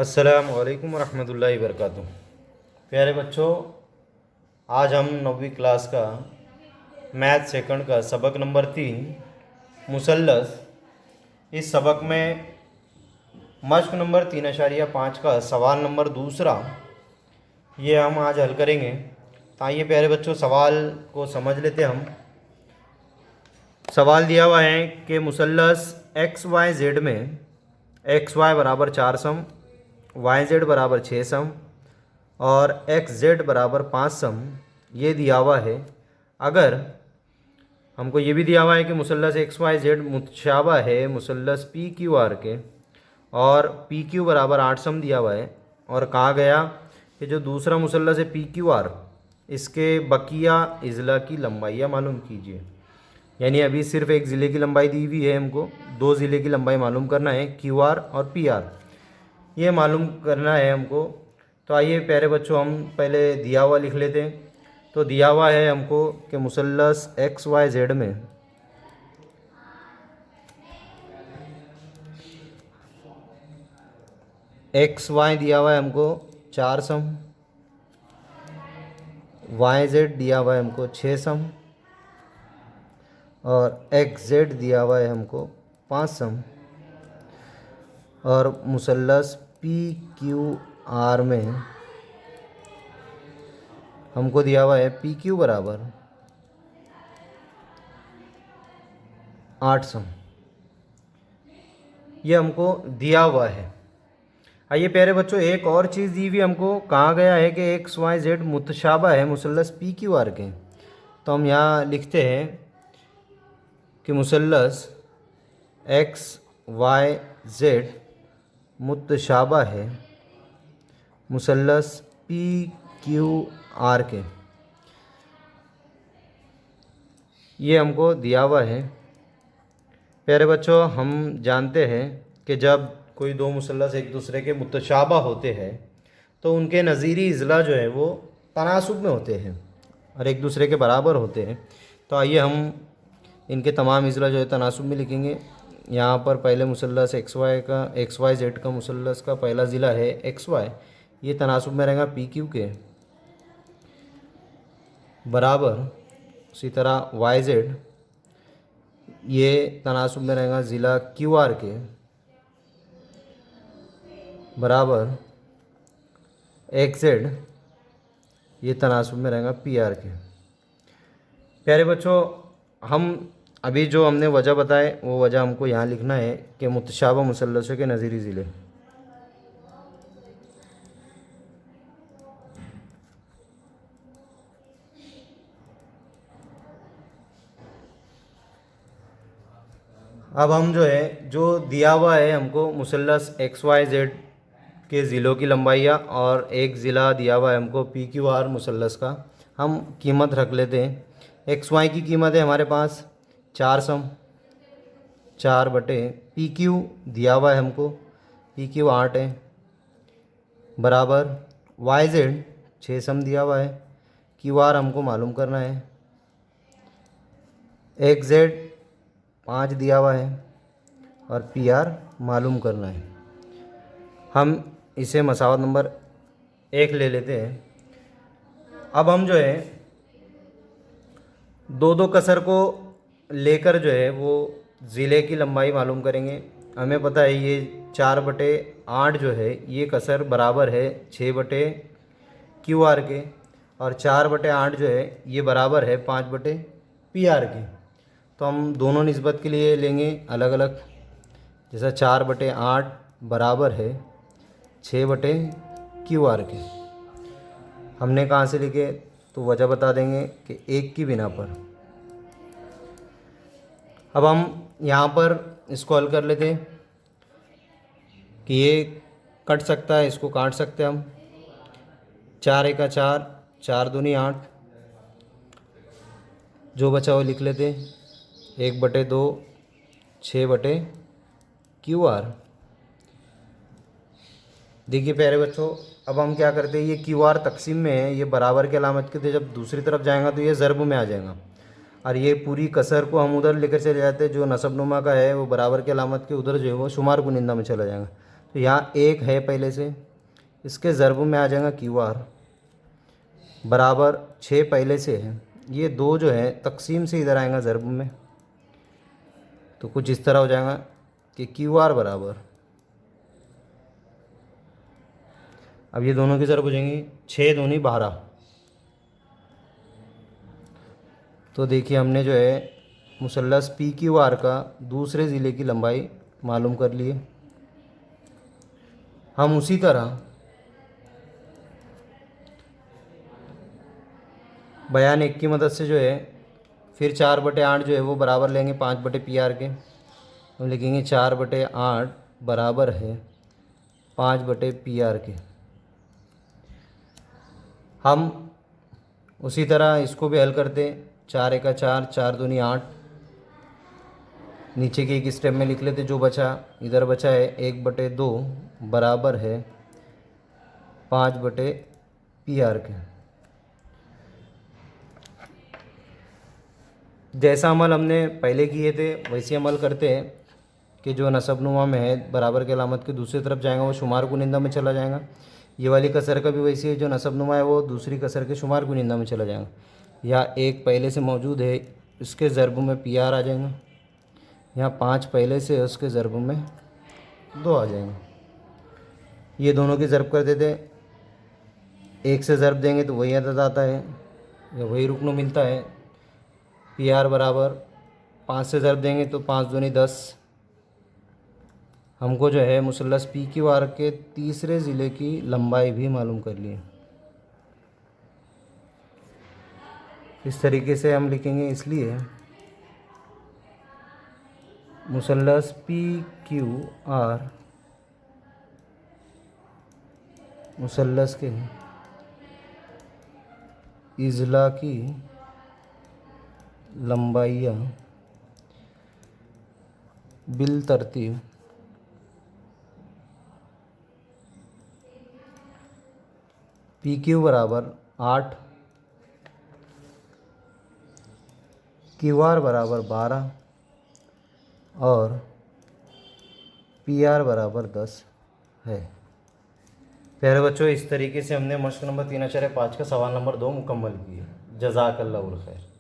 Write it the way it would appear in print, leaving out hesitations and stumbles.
अस्सलामु अलैकुम रहमतुल्लाहि वबरकातुहू। प्यारे बच्चों, आज हम 9वीं क्लास का मैथ सेकंड का सबक नंबर 3 मुसल्लस, इस सबक में मश्क नंबर 3.5 का सवाल नंबर दूसरा ये हम आज हल करेंगे। तो आइए प्यारे बच्चों सवाल को समझ लेते हम। सवाल दिया हुआ है कि मुसल्लस एक्स वाई जेड में एक्स वाई बराबर 4 सम, वाई जेड बराबर 6 सम और एक्स जेड बराबर 5 सम ये दिया हुआ है। अगर हमको ये भी दिया हुआ है कि मुसल्लस एक्स वाई जेड मुतशाबा है मुसल्लस पी क्यू आर के और पी क्यू बराबर 8 सम दिया हुआ है, और कहा गया कि जो दूसरा मुसल्लस है पी क्यू आर इसके बकिया इज़ला की लंबाइयाँ मालूम कीजिए। यानी अभी सिर्फ एक ज़िले की लंबाई दी हुई है, हमको दो ज़िले की लंबाई मालूम करना है, क्यू आर और पी आर ये मालूम करना है हमको। तो आइए प्यारे बच्चों हम पहले दिया हुआ लिख लेते हैं। तो दिया हुआ है हमको कि मुसल्लस एक्स वाई जेड में एक्स वाई दिया हुआ है हमको 4 सम, वाई जेड दिया हुआ है हमको 6 सम और एक्स जेड दिया हुआ है हमको 5 सम, और मुसल्लस पी क्यू आर में हमको दिया हुआ है पी क्यू बराबर 8 सम, ये हमको दिया हुआ है। आइए प्यारे बच्चों एक और चीज़ दी हुई हमको, कहा गया है कि एक्स वाई जेड मुतशाबा है मुसल्लस पी क्यू आर के। तो हम यहाँ लिखते हैं कि मुसल्लस एक्स वाई जेड मुतशाबा है मुसल्लस पी क्यू आर के, ये हमको दिया हुआ है। प्यारे बच्चों हम जानते हैं कि जब कोई दो मुसल्लस एक दूसरे के मुतशाबा होते हैं तो उनके नज़ीरी इज़ला जो है वो तनासुब में होते हैं और एक दूसरे के बराबर होते हैं। तो आइए हम इनके तमाम इज़ला जो है तनासुब में लिखेंगे। यहाँ पर पहले मुसल्लस एक्स वाई जेड का मुसल्लस का पहला ज़िला है एक्स वाई, ये तनासुब में रहेगा पी क्यू के बराबर। उसी तरह वाई जेड ये तनासुब में रहेगा ज़िला क्यू आर के बराबर एक्स जेड ये तनासुब में रहेगा पी आर के। प्यारे बच्चों हम अभी जो हमने वजह बताए वो वजह हमको यहाँ लिखना है कि मुतशाबा मुसल्लसों के नज़ीरी ज़िले। अब हम जो है जो दिया हुआ है हमको मुसल्लस एक्स वाई जेड के ज़िलों की लंबाइयाँ और एक ज़िला दिया हुआ है हमको पी क्यू आर मुसल्लस का, हम कीमत रख लेते हैं। एक्स वाई की कीमत है हमारे पास 4 सम 4 बटे पी क्यू दिया हुआ है हमको, पी क्यू 8 है बराबर वाई जेड 6 सम दिया हुआ है, क्यू आर हमको मालूम करना है, एक्स जेड 5 दिया हुआ है और पी आर मालूम करना है। हम इसे मसावत नंबर 1 ले लेते हैं। अब हम जो है दो दो कसर को लेकर जो है वो ज़िले की लंबाई मालूम करेंगे। हमें पता है ये 4/8 जो है ये कसर बराबर है 6 क्यू आर के, और 4/8 जो है ये बराबर है 5 पी आर के। तो हम दोनों निस्बत के लिए लेंगे अलग अलग। जैसा 4/8 बराबर है 6 क्यू आर के, हमने कहाँ से लिखे तो वजह बता देंगे कि एक की बिना पर। अब हम यहाँ पर इसको हल कर लेते हैं कि ये कट सकता है, इसको काट सकते हैं हम। 4 एका 4, 4 दूनी 8, जो बचा वो लिख लेते हैं 1/2 6 क्यू आर। देखिए प्यारे बच्चों अब हम क्या करते हैं, ये क्यू आर तकसीम में है, ये बराबर के अलामत के थे, जब दूसरी तरफ जाएगा तो ये ज़रब में आ जाएगा और ये पूरी कसर को हम उधर लेकर चले जाते हैं जो नसब नुमा का है वो बराबर के अलामत के उधर जो है वो शुमार कुनिंदा में चला जाएगा। तो यहाँ 1 है पहले से, इसके ज़र्ब में आ जाएगा क्यू आर बराबर 6 पहले से है, ये 2 जो है तकसीम से इधर आएगा ज़र्ब में, तो कुछ इस तरह हो जाएगा कि क्यू आर बराबर, अब ये दोनों की ज़र्ब हो जाएंगी 6 दूनी 12। तो देखिए हमने जो है मुसल्लस पी क्यू आर का दूसरे ज़िले की लंबाई मालूम कर लिए। हम उसी तरह बयान 1 की मदद से जो है फिर 4/8 जो है वो बराबर लेंगे 5/PR के। हम लिखेंगे 4/8 बराबर है 5/PR के। हम उसी तरह इसको भी हल करते, 4 एका 4, 4 दूनी 8, नीचे के एक स्टेप में लिख लेते, जो बचा इधर बचा है 1/2 बराबर है 5/PR के। जैसा अमल हमने पहले किए थे वैसे अमल करते हैं कि जो नसबनुमा में है बराबर के अलामत के दूसरी तरफ जाएगा वो शुमार कुनिंदा में चला जाएगा। ये वाली कसर का भी वैसे है, जो नसबनुमा है वो दूसरी कसर के शुमार कुनिंदा में चला जाएगा। यहाँ 1 पहले से मौजूद है, इसके ज़र्ब में PR आ जाएगा। यहाँ 5 पहले से है, उसके ज़र्ब में 2 आ जाएगा। ये दोनों की ज़र्ब कर देते, 1 से ज़र्ब देंगे तो वही अदद आता है या वही रुकन मिलता है। PR बराबर 5 से ज़र्ब देंगे तो 5 दूनी 10। हमको जो है मुसल्लस पी क्यू आर के तीसरे ज़िले की लंबाई भी मालूम कर लिए। इस तरीके से हम लिखेंगे, इसलिए मुसल्लस पी क्यू आर मुसल्लस के इज़ला की लंबाइयाँ बिल तरतीब PQ बराबर 8, QR बराबर 12 और PR बराबर 10 है। प्यारे बच्चों, इस तरीके से हमने मश्क नंबर 3/5 का सवाल नंबर 2 मुकम्मल किए। जज़ाकल्लाहु खैर।